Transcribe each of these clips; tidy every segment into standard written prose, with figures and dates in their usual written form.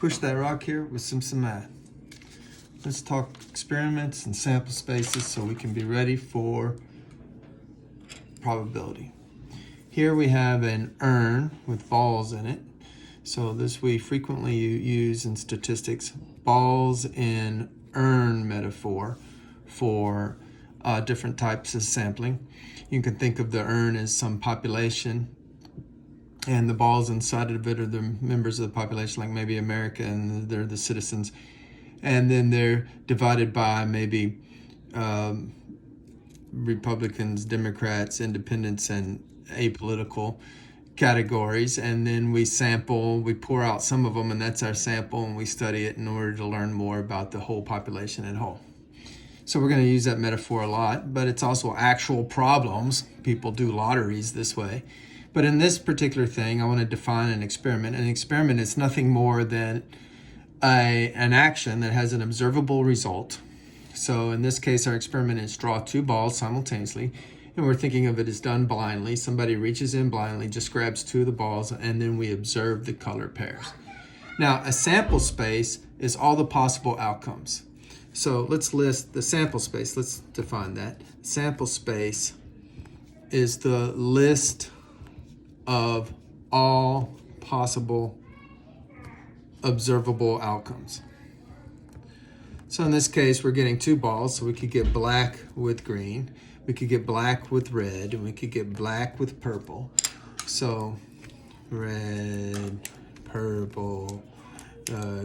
push that rock here with some math. Let's talk experiments and sample spaces so we can be ready for probability. Here we have an urn with balls in it. So this we frequently use in statistics, balls in urn metaphor for different types of sampling. You can think of the urn as some population, and the balls inside of it are the members of the population, like maybe America, and they're the citizens. And then they're divided by maybe Republicans, Democrats, independents, and apolitical categories. And then we sample, we pour out some of them, and that's our sample, and we study it in order to learn more about the whole population as a whole. So we're going to use that metaphor a lot, but it's also actual problems. People do lotteries this way. But in this particular thing, I want to define an experiment. An experiment is nothing more than an action that has an observable result. So in this case, our experiment is draw two balls simultaneously, and we're thinking of it as done blindly. Somebody reaches in blindly, just grabs two of the balls, and then we observe the color pairs. Now, a sample space is all the possible outcomes. So let's list the sample space. Let's define that. Sample space is the list of all possible observable outcomes. So in this case, we're getting two balls, so we could get black with green, we could get black with red, and we could get black with purple. So red, purple,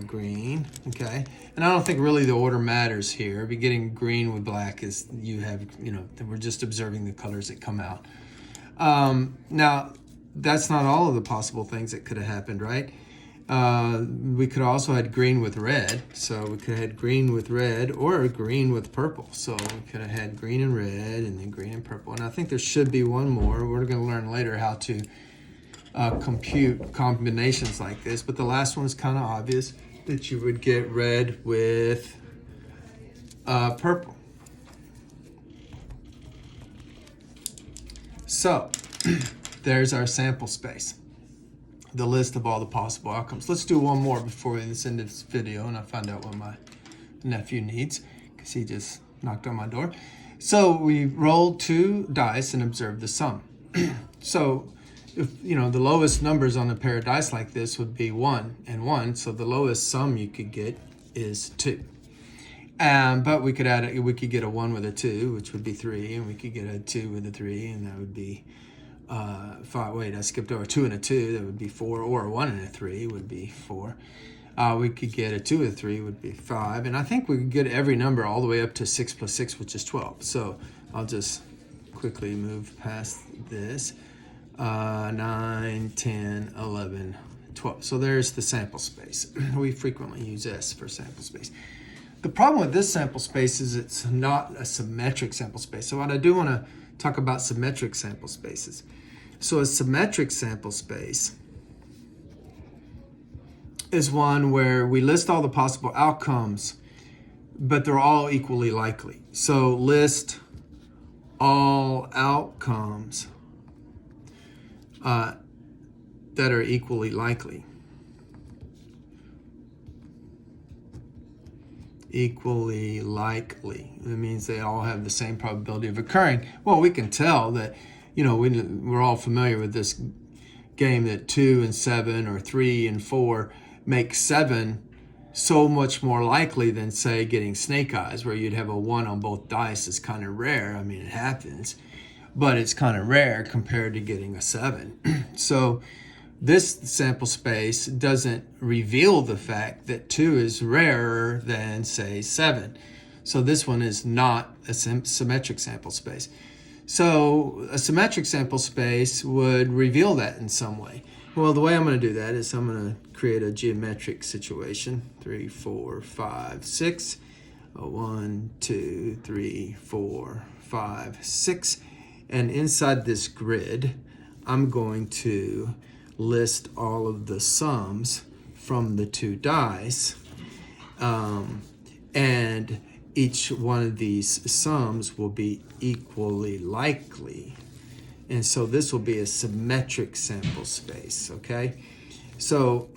green, okay? And I don't think really the order matters here. But getting green with black is, we're just observing the colors that come out. Now, that's not all of the possible things that could have happened, right? We could also had green with red. So we could have had green with red or green with purple. So we could have had green and red and then green and purple. And I think there should be one more. We're going to learn later how to compute combinations like this. But the last one is kind of obvious, that you would get red with purple. So there's our sample space, the list of all the possible outcomes. Let's do one more before we end this video, and I find out what my nephew needs, because he just knocked on my door. So we rolled two dice and observed the sum. So if the lowest numbers on a pair of dice like this would be 1 and 1, so the lowest sum you could get is 2. But we could we could get a 1 with a 2, which would be 3, and we could get a 2 with a 3, and that would be 5. Wait, I skipped over 2 and a 2, that would be 4, or a 1 and a 3 would be 4. We could get a 2 with a 3 would be 5, and I think we could get every number all the way up to 6 plus 6, which is 12. So I'll just quickly move past this. 9, 10, 11, 12. So there's the sample space. We frequently use S for sample space. The problem with this sample space is it's not a symmetric sample space. So what I do want to talk about symmetric sample spaces. So a symmetric sample space is one where we list all the possible outcomes, but they're all equally likely. So list all outcomes that are equally likely. Equally likely. That means they all have the same probability of occurring. Well, we can tell that, we're all familiar with this game that 2 and 7 or 3 and 4 make 7 so much more likely than, say, getting snake eyes, where you'd have a 1 on both dice. Is kind of rare. I mean, it happens, but it's kind of rare compared to getting a 7. So this sample space doesn't reveal the fact that 2 is rarer than, say, 7. So this one is not a symmetric sample space. So a symmetric sample space would reveal that in some way. Well, the way I'm going to do that is I'm going to create a geometric situation. 3, 4, 5, 6. 1, 2, 3, 4, 5, 6. And inside this grid, I'm going to list all of the sums from the two dice, and each one of these sums will be equally likely. And so this will be a symmetric sample space, okay? So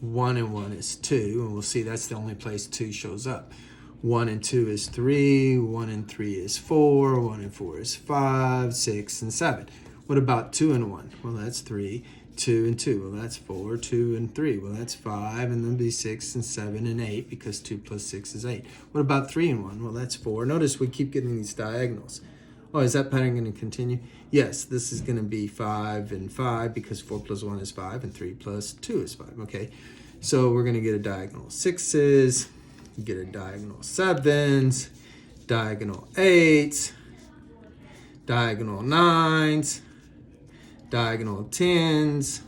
1 and 1 is 2, and we'll see that's the only place 2 shows up. 1 and 2 is 3, 1 and 3 is 4, 1 and 4 is 5, 6, and 7. What about 2 and 1? Well, that's 3. 2 and 2, well, that's 4. 2 and 3, well, that's 5, and then be 6 and 7 and 8, because 2 plus 6 is 8. What about 3 and 1? Well, that's 4. Notice we keep getting these diagonals. Oh, is that pattern going to continue? Yes, this is going to be 5 and 5, because 4 plus 1 is 5, and 3 plus 2 is 5. Okay, so we're going to get a diagonal 6s, you get a diagonal 7s, diagonal 8s, diagonal 9s, diagonal 10s,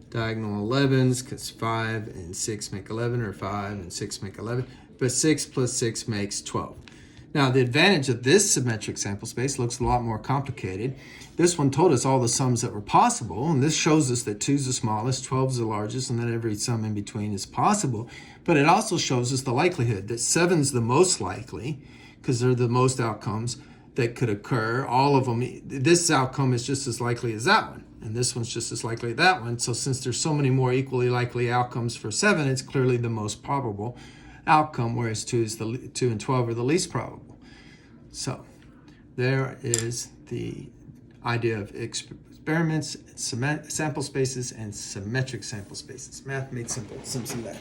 diagonal 11s, because 5 and 6 make 11, or 5 and 6 make 11, but 6 plus 6 makes 12. Now, the advantage of this symmetric sample space looks a lot more complicated. This one told us all the sums that were possible, and this shows us that 2 is the smallest, 12 is the largest, and that every sum in between is possible. But it also shows us the likelihood that 7 is the most likely, because they're the most outcomes that could occur. All of them, this outcome is just as likely as that one, and this one's just as likely as that one. So since there's so many more equally likely outcomes for 7, it's clearly the most probable outcome, whereas 2 and 12 are the least probable. So there is the idea of experiments, sample spaces, and symmetric sample spaces. Math made simple. Simpson there.